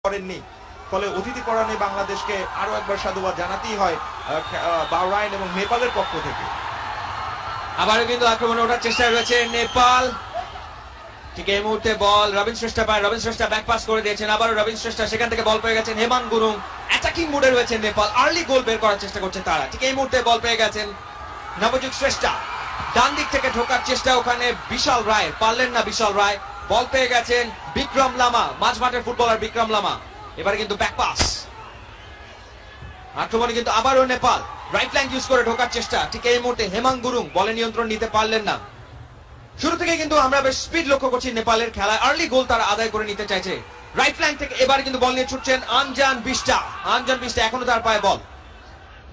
করেননি। ফলে অতিথি পরাণে বাংলাদেশকে আরো একবার সাধুবাদ জানাতেই হয় বাহরাইন এবং নেপালের পক্ষ থেকে। আবারও কিন্তু আক্রমণে ওঠার চেষ্টা রয়েছে নেপাল। ঠিক এই মুহূর্তে বল রবিন শ্রেষ্ঠা পায়, রবিন শ্রেষ্ঠা ব্যাক পাস করে দিয়েছেন, আবারও রবিন শ্রেষ্ঠা সেখান থেকে বল পেয়ে গেছেন হেমান গুরুং। অ্যাটাকিং মুডে রয়েছে নেপাল, আর্লি গোল বের করার চেষ্টা করছে তারা। ঠিক এই মুহূর্তে বল পেয়ে গেছেন নবযুগ শ্রেষ্ঠা, ডান দিক থেকে ঢোকার চেষ্টা, ওখানে বিশাল রায় পারলেন না। বিশাল রায় বল পেয়ে গেছেন বিক্রম লামা, মাঝ মাঠের ফুটবলার বিক্রম লামা। এবারে কিন্তু ব্যাক পাস, আক্রমণে কিন্তু আবারও নেপাল রাইট ফ্ল্যাঙ্ক ইউজ করে ঢোকার চেষ্টা। ঠিক এই মুহূর্তে হেমান গুরুং বলে নিয়ন্ত্রণ নিতে পারলেন না। শুরু থেকে কিন্তু আমরা বেশ স্পিড লক্ষ্য করছি নেপালের খেলায়, আর্লি গোল তারা আদায় করে নিতে চাইছে রাইট ফ্ল্যাঙ্ক থেকে। এবার কিন্তু বল নিয়ে ছুটছেন আনজান বিষ্টা, আনজান বিষ্টা এখনো তার পায়ে বল,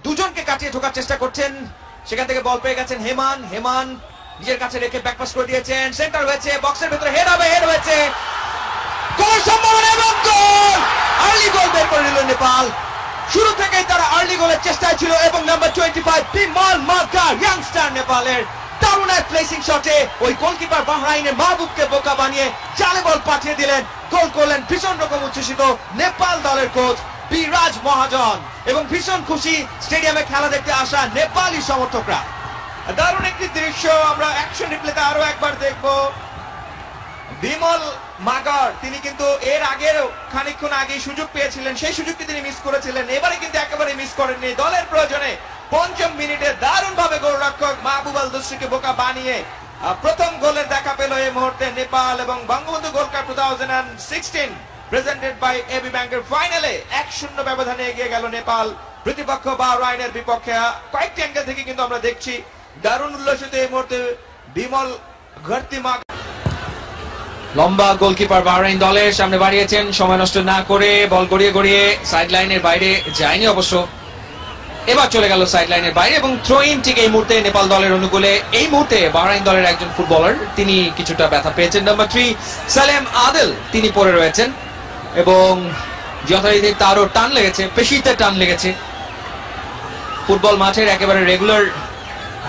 দুজনকে কাটিয়ে ঢোকার চেষ্টা করছেন। সেখান থেকে বল পেয়ে গেছেন হেমান, হেমান নিজের কাছে রেখে ব্যাক পাস করে দিয়েছেন, সেন্টার হয়েছে, বক্সের ভেতরে হেড হবে, হেড হয়েছে, গোল সম্ভাবনা এবং গোল। আর্লি গোল বের করে নিল নেপাল। শুরু থেকেই তারা আর্লি গোলের চেষ্টায় ছিল এবং নাম্বার 25 বিমল মার্কার ইয়াংস্টার নেপালের দারুণ এক প্লেসিং শটে ওই গোলকিপার বাহরাইনের মাহবুবকে বোকা বানিয়ে জালে বল পাঠিয়ে দিলেন, গোল করলেন। ভীষণ রকম উচ্ছ্বসিত নেপাল দলের কোচ বিরাজ মহাজন এবং ভীষণ খুশি স্টেডিয়ামে খেলা দেখতে আসা নেপালি সমর্থকরা। দারুণ একটি দৃশ্য আমরা অ্যাকশন রিপ্লেতে আরো একবার দেখবো। বিমল মাগার তিনি কিন্তু এর আগেও খানিকক্ষণ আগে সুযোগ পেয়েছিলেন, সেই সুযোগটি তিনি মিস করেছিলেন, এবারে কিন্তু একেবারে মিস করেননি। দলের প্রয়োজনে পঞ্চম মিনিটে দারুণ ভাবে গোলরক্ষক মাহবুব আল দুসরিকে বোকা বানিয়ে প্রথম গোলের দেখা পেল এই মুহূর্তে নেপাল। এবং Bangabandhu gold cup 2016 presented by AB ব্যাংকের ফাইনালে 1-0 ব্যবধানে এগিয়ে গেল নেপাল প্রতিপক্ষ বাহরাইনের বিপক্ষে। কয়েকটি অ্যাঙ্গেল থেকে কিন্তু আমরা দেখছি দারুণ উল্লসিত এই মুহূর্তে বিমল ঘাটতিমা। লম্বা গোলকিপার বাহরাইন দলের সামনে বাড়িয়েছেন, সময় নষ্ট না করে বল গড়িয়ে গড়িয়ে সাইড লাইনের বাইরে যায়নি অবশ্য, এবার চলে গেল সাইড লাইনের বাইরে এবং থ্রো ইন। ঠিক এই মুহূর্তে নেপাল দলের অনুকূলে এই মুহূর্তে বাহরাইন দলের একজন ফুটবলার তিনি কিছুটা ব্যথা পেয়েছেন, নাম্বার 3 সালেম আদেল, তিনি পড়ে রয়েছেন এবং যথারীতি তারও টান লেগেছে, পেশিতে টান লেগেছে। ফুটবল মাঠের একেবারে রেগুলার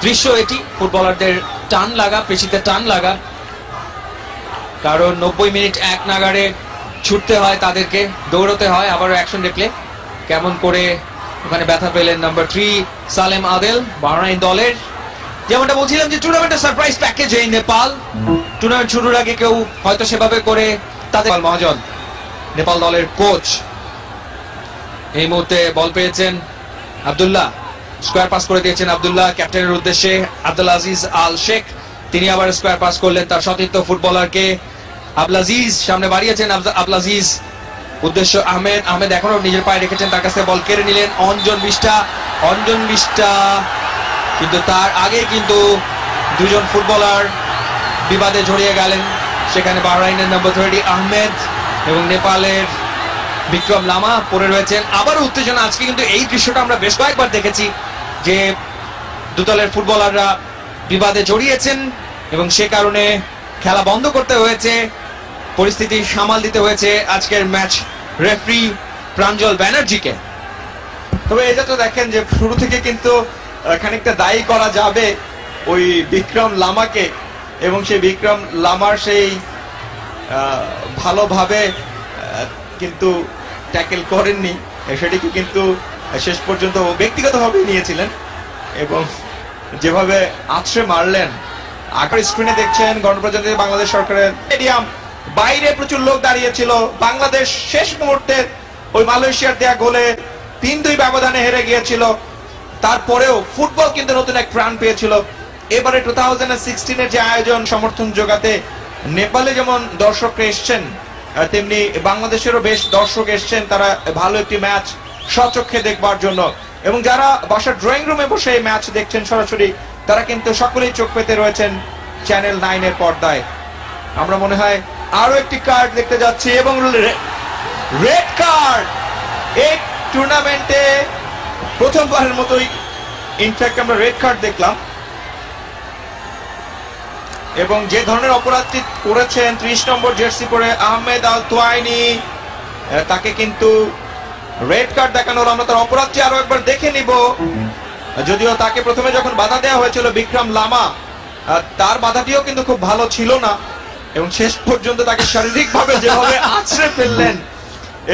দৃশ্য এটি, ফুটবলারদের টান লাগা, পেশিতে টান লাগা, কারণ 90 মিনিট এক নাগাড়ে ছুটতে হয়, তাদেরকে দৌড়তে হয়। আবারও অ্যাকশন দেখলে কেমন করে ওখানে ব্যথা পেলেন নাম্বার 3 সালেম আদেল বাহরাইন দলের। যেমনটা বলছিলাম যে টুর্নামেন্টের সারপ্রাইজ প্যাকেজ এই নেপাল। টুর্নামেন্ট শুরুর আগে কেউ হয়তো সেভাবে করে তাদের মহাজন নেপাল দলের কোচ এই মুহূর্তে বল পেয়েছেন আব্দুল্লাহ, স্কোয়ার পাস করে দিয়েছেন আব্দুল্লাহ ক্যাপ্টেনের উদ্দেশ্যে। আব্দুল আজিজ আল শেখ তিনি আবার স্কোয়ার পাস করলেন তার সতীর্থ ফুটবলারকে আবলাজিজ, সামনে বাড়িয়েছেন আবলাজিজ, উদ্দেশ্য আহমেদ, আহমেদ এখনো নিজের পায়ে রেখেছেন, তার কাছে বল কেড়ে নিলেন অঞ্জন বিষ্টা, অঞ্জন বিষ্টা। কিন্তু তার আগে কিন্তু দুজন ফুটবলার বিবাদে জড়িয়ে গেলেন, সেখানে বাহরাইনের নাম্বার 30 আহমেদ এবং নেপালের বিক্রম লামা পড়ে রয়েছেন। আবারও উত্তেজনা আজকে কিন্তু এই দৃশ্যটা আমরা বেশ কয়েকবার দেখেছি যে দুদলের ফুটবলাররা বিবাদে জড়িয়েছেন এবং সে কারণে খেলা বন্ধ করতে হয়েছে, পরিস্থিতি সামাল দিতে হয়েছে আজকের ম্যাচ রেফারি প্রাঞ্জল ব্যানার্জিকে। তবে এটা তো দেখেন যে শুরু থেকে কিন্তু খানিকটা দায়ী করা যাবে ওই বিক্রম লামাকে এবং সেই বিক্রম লামার সেই ভালোভাবে কিন্তু ট্যাকেল করেননি, সেটিকে কিন্তু শেষ পর্যন্ত ব্যক্তিগতভাবে নিয়েছিলেন এবং যেভাবে আছড়ে মারলেন। আগের স্ক্রিনে দেখছেন গণপ্রজাতন্ত্রী বাংলাদেশ সরকারের স্টেডিয়াম, বাইরে প্রচুর লোক দাঁড়িয়েছিল। বাংলাদেশ শেষ মুহূর্তে ওই মালয়েশিয়ার দেয়া গোলে 3-2 ব্যবধানে হেরে গিয়েছিল, তারপরেও ফুটবল কিন্তু নতুন এক প্রাণ পেয়েছিল। এবারে 2016 যে আয়োজন সমর্থন যোগাতে নেপালে যেমন দর্শকরা এসছেন, তেমনি বাংলাদেশেরও বেশ দর্শক এসছেন, তারা ভালো একটি ম্যাচ স্বচক্ষে দেখবার জন্য। এবং যারা বাসার ড্রয়িং রুমে বসে এই ম্যাচ দেখছেন সরাসরি, তারা কিন্তু সকলেই চোখ পেতে রয়েছেন চ্যানেল 9 এর পর্দায়। আমরা মনে হয় আরো একটি কার্ড দেখতে যাচ্ছি এবং রেড কার্ড এই টুর্নামেন্টে প্রথমবারের মতোই ইনফ্যাক্ট আমরা রেড কার্ড দেখলাম। এবং যে ধরনের অপরাধটি করেছেন 30 নম্বর জার্সি পরে আহমেদ আল তোয়াইনি, তাকে কিন্তু রেড কার্ড দেখানো হলো। আমরা তার অপরাধটি আরো একবার দেখে নিব। যদিও তাকে প্রথমে যখন বাধা দেওয়া হয়েছিল বিক্রম লামা, তার বাধাটিও কিন্তু খুব ভালো ছিল না এবং শেষ পর্যন্ত তাকে শারীরিকভাবে যেভাবে আছড়ে ফেললেন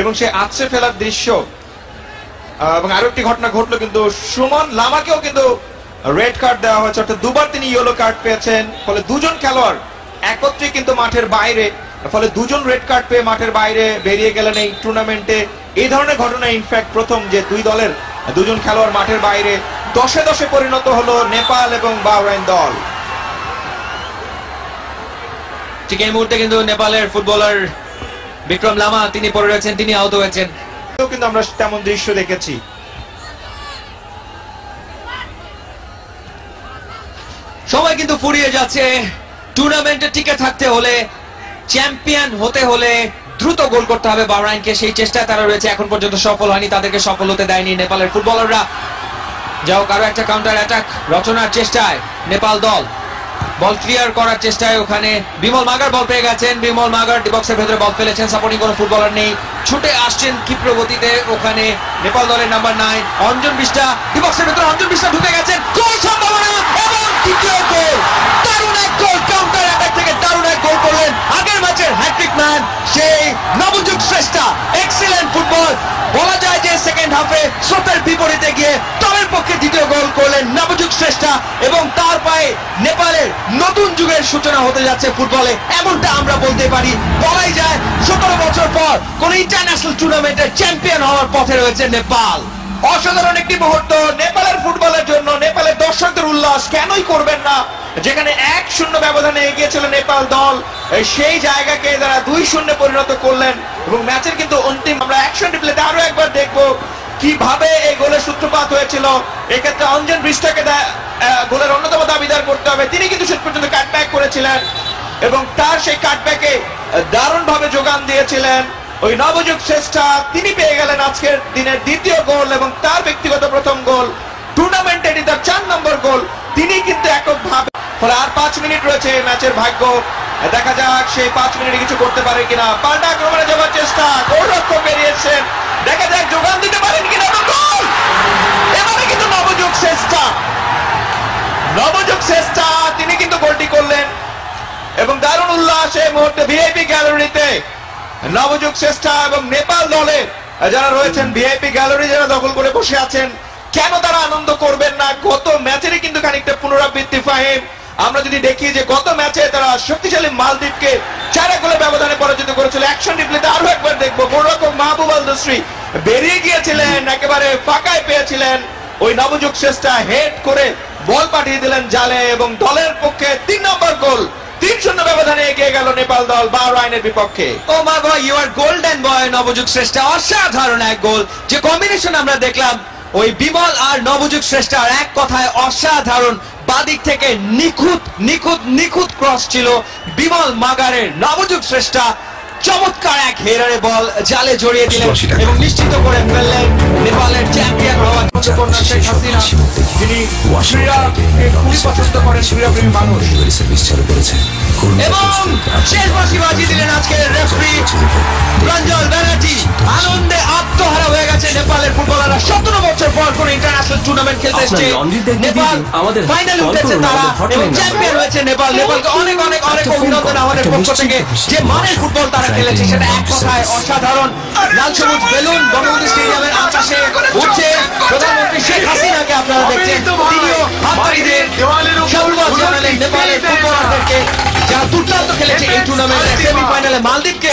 এবং সে আছড়ে ফেলার দৃশ্য। এবং আরো একটি ঘটনা ঘটলো কিন্তু, সুমন লামাকেও কিন্তু রেড কার্ড দেওয়া হয়েছে, অর্থাৎ দুবার তিনি ইয়েলো কার্ড পেয়েছেন। ফলে দুজন খেলোয়াড় একত্রে কিন্তু মাঠের বাইরে, ফলে দুজন রেড কার্ড পেয়ে মাঠের বাইরে বেরিয়ে গেলেন এই টুর্নামেন্টে। এই ধরনের ঘটনা ইনফ্যাক্ট প্রথম, যে দুই দলের দুজন খেলোয়াড় মাঠের বাইরে। 10-10 পরিণত হলো নেপাল এবং বাহরাইন দল। ঠিক এই মুহূর্তে কিন্তু নেপালের ফুটবলার বিক্রম লামা তিনি পড়ে রয়েছেন, তিনি আহত হয়েছেন। কিন্তু আমরা তেমন দৃশ্য দেখেছি। সময় কিন্তু ফুরিয়ে যাচ্ছে। টুর্নামেন্টে টিকে থাকতে হলে, চ্যাম্পিয়ন হতে হলে দ্রুত গোল করতে হবে বাহরাইনকে। সেই চেষ্টায় তারা রয়েছে, এখন পর্যন্ত সফল হয়নি, তাদেরকে সফল হতে দেয়নি নেপালের ফুটবলাররা। যাও কারো একটা কাউন্টার অ্যাটাক রচনার চেষ্টায় নেপাল দল বল ক্লিয়ার করার চেষ্টায়, ওখানে বিমল মাগার বল পেয়ে গেছেন। বিমল মাগার ডিবক্সের ভেতরে বল ফেলেছেন, সাপোর্টিং কোনো ফুটবলার নেই, ছুটে আসছেন ক্ষিপ্র গতিতে ওখানে নেপাল দলের নাম্বার 9 অঞ্জন বিষ্টা। ডিবক্সের ভেতরে অঞ্জন বিষ্টা ঢুকে গেছেন, গোল সম্ভাবনা এবং দ্বিতীয় গোল। দারুণ এক গোল, কাউন্টার অ্যাটাক থেকে দারুণ এক গোল করলেন আগের ম্যাচের হ্যাট্রিক ম্যান সেই নবযুগ শ্রেষ্ঠা। এক্সিলেন্ট ফুটবল বলা যায় যে সেকেন্ড হাফে স্রোতের বিপরীতে গিয়ে দলের পক্ষে দ্বিতীয় গোল করলেন নবযুগ শ্রেষ্ঠা, এবং তার পায়ে নেপালের নতুন যুগের সূচনা হতে যাচ্ছে ফুটবলে, এমনটা আমরা বলতে পারি। বলাই যায় 17 বছর পর কোন ইন্টারন্যাশনাল টুর্নামেন্টের চ্যাম্পিয়ন হওয়ার পথে রয়েছে নেপাল। অসাধারণ একটি মুহূর্ত নেপালের ফুটবলের জন্য। নেপালের দর্শকদের উল্লাস কেনই করবেন না, যেখানে 1-0 ব্যবধানে এগিয়েছিল নেপাল দল, সেই জায়গাকে তারা 2-0 পরিণত করলেন। এবং ম্যাচের কিন্তু অন্তিম, আমরা অ্যাকশন রিপ্লেতে আরো একবার দেখবো কিভাবে এই গোলের সূত্রপাত হয়েছিল। এক্ষেত্রে অঞ্জন বৃষ্টাকে গোলের অন্যতম দাবিদার করতে হবে। তিনি কিন্তু শেষ পর্যন্ত কাটব্যাক করেছিলেন এবং তার সেই কাটব্যাকে দারুণ ভাবে যোগান দিয়েছিলেন ওই নবযুগ শ্রেষ্ঠা। তিনি পেয়ে গেলেন আজকের দিনের দ্বিতীয় গোল এবং তার ব্যক্তিগত প্রথম গোল। টুর্নামেন্টে এটি তার 4 নম্বর গোল। তিনি কিন্তু এককভাবে, ফলে আর 5 মিনিট রয়েছে ম্যাচের ভাগ্য। দেখা যাক সেই 5 মিনিটে কিছু করতে পারে কিনা। পাল্টা আক্রমণে যাওয়ার চেষ্টা, গোলরক্ষক বেরিয়েছেন, দেখা যাক যোগান দিতে পারেন কিনা। গোল! এবারে কিন্তু নবযুগ শ্রেষ্ঠা, নবযুগ শ্রেষ্ঠা তিনি কিন্তু গোলটি করলেন এবং দারুণ উল্লাস এই মুহূর্তে ভিআইপি গ্যালারিতে। নবযুগ শ্রেষ্ঠা এবং নেপাল দলে যারা রয়েছেন ভিআইপি গ্যালারি যারা দখল করে বসে আছেন, কেন তারা আনন্দ করবেন না? গত ম্যাচেরই কিন্তু খানিকটা পুনরাবৃত্তি ফাহিম। আমরা যদি দেখি যে গত ম্যাচে তারা শক্তিশালী মালদ্বীপকে 4 গোলের ব্যবধানে পরাজিত করেছিল। অ্যাকশন রিপ্লেতে আরো একবার দেখবো, গোলরক্ষক মাহবুব আল দোসরি বেরিয়ে গিয়েছিলেন, একেবারে ফাঁকায় পেয়েছিলেন। ওই নবযুগ শ্রেষ্ঠা হেড করে বল পাঠিয়ে দিলেন জালে এবং দলের পক্ষে 3 নম্বর গোল। 3-0 ব্যবধানে এগিয়ে গেল নেপাল দল বাহরাইনের বিপক্ষে। ও মা গো, ইউ আর গোল্ডেন বয় নবযুগ শ্রেষ্ঠা। অসাধারণ এক গোল, যে কম্বিনেশন আমরা দেখলাম ওই বিমল আর নবযুগ শ্রেষ্ঠার, এক কথায় অসাধারণ। বাদিক থেকে নিখুঁত নিখুঁত নিখুঁত ক্রস ছিল বিমল মাগারের। নবযুগ শ্রেষ্ঠা চমৎকার এক হেরারে বল জালে জড়িয়ে দিলেন এবং নিশ্চিত করে ফেললেন নেপালের চ্যাম্পিয়ন হওয়ার কন্যা শেখ হাসিনা, যিনি ক্রীড়াকে খুবই পছন্দ করেন, ক্রীড়াপ্রেমী মানুষ। এবং শেষ বাঁশি বাজিয়ে দিলেন আজকের রেফারি রঞ্জন ব্যানার্জি। আনন্দে আত্মহারা হয়ে গেছে নেপালের ফুটবলাররা। 17 বছর পর কোন ইন্টারন্যাশনাল টুর্নামেন্ট খেলতে এসেছে নেপাল, ফাইনালে উঠেছে তারা এবং চ্যাম্পিয়ন হয়েছে নেপাল। নেপালকে অনেক অনেক অনেক অভিনন্দন আমাদের পক্ষ থেকে। যে মানের ফুটবল তারা খেলেছে সেটা এক কথায় অসাধারণ। লাল সবুজ বেলুন বঙ্গবন্ধু স্টেডিয়ামের আকাশে উঠছে। প্রধানমন্ত্রী শেখ হাসিনাকে আপনারা দেখছেন, তিনিও হাততালি দিয়ে সাধুবাদ জানালেন নেপালের ফুটবলারদেরকে যারা দুর্দান্ত খেলেছে এই টুর্নামেন্টে। সেমিফাইনালে মালদ্বীপকে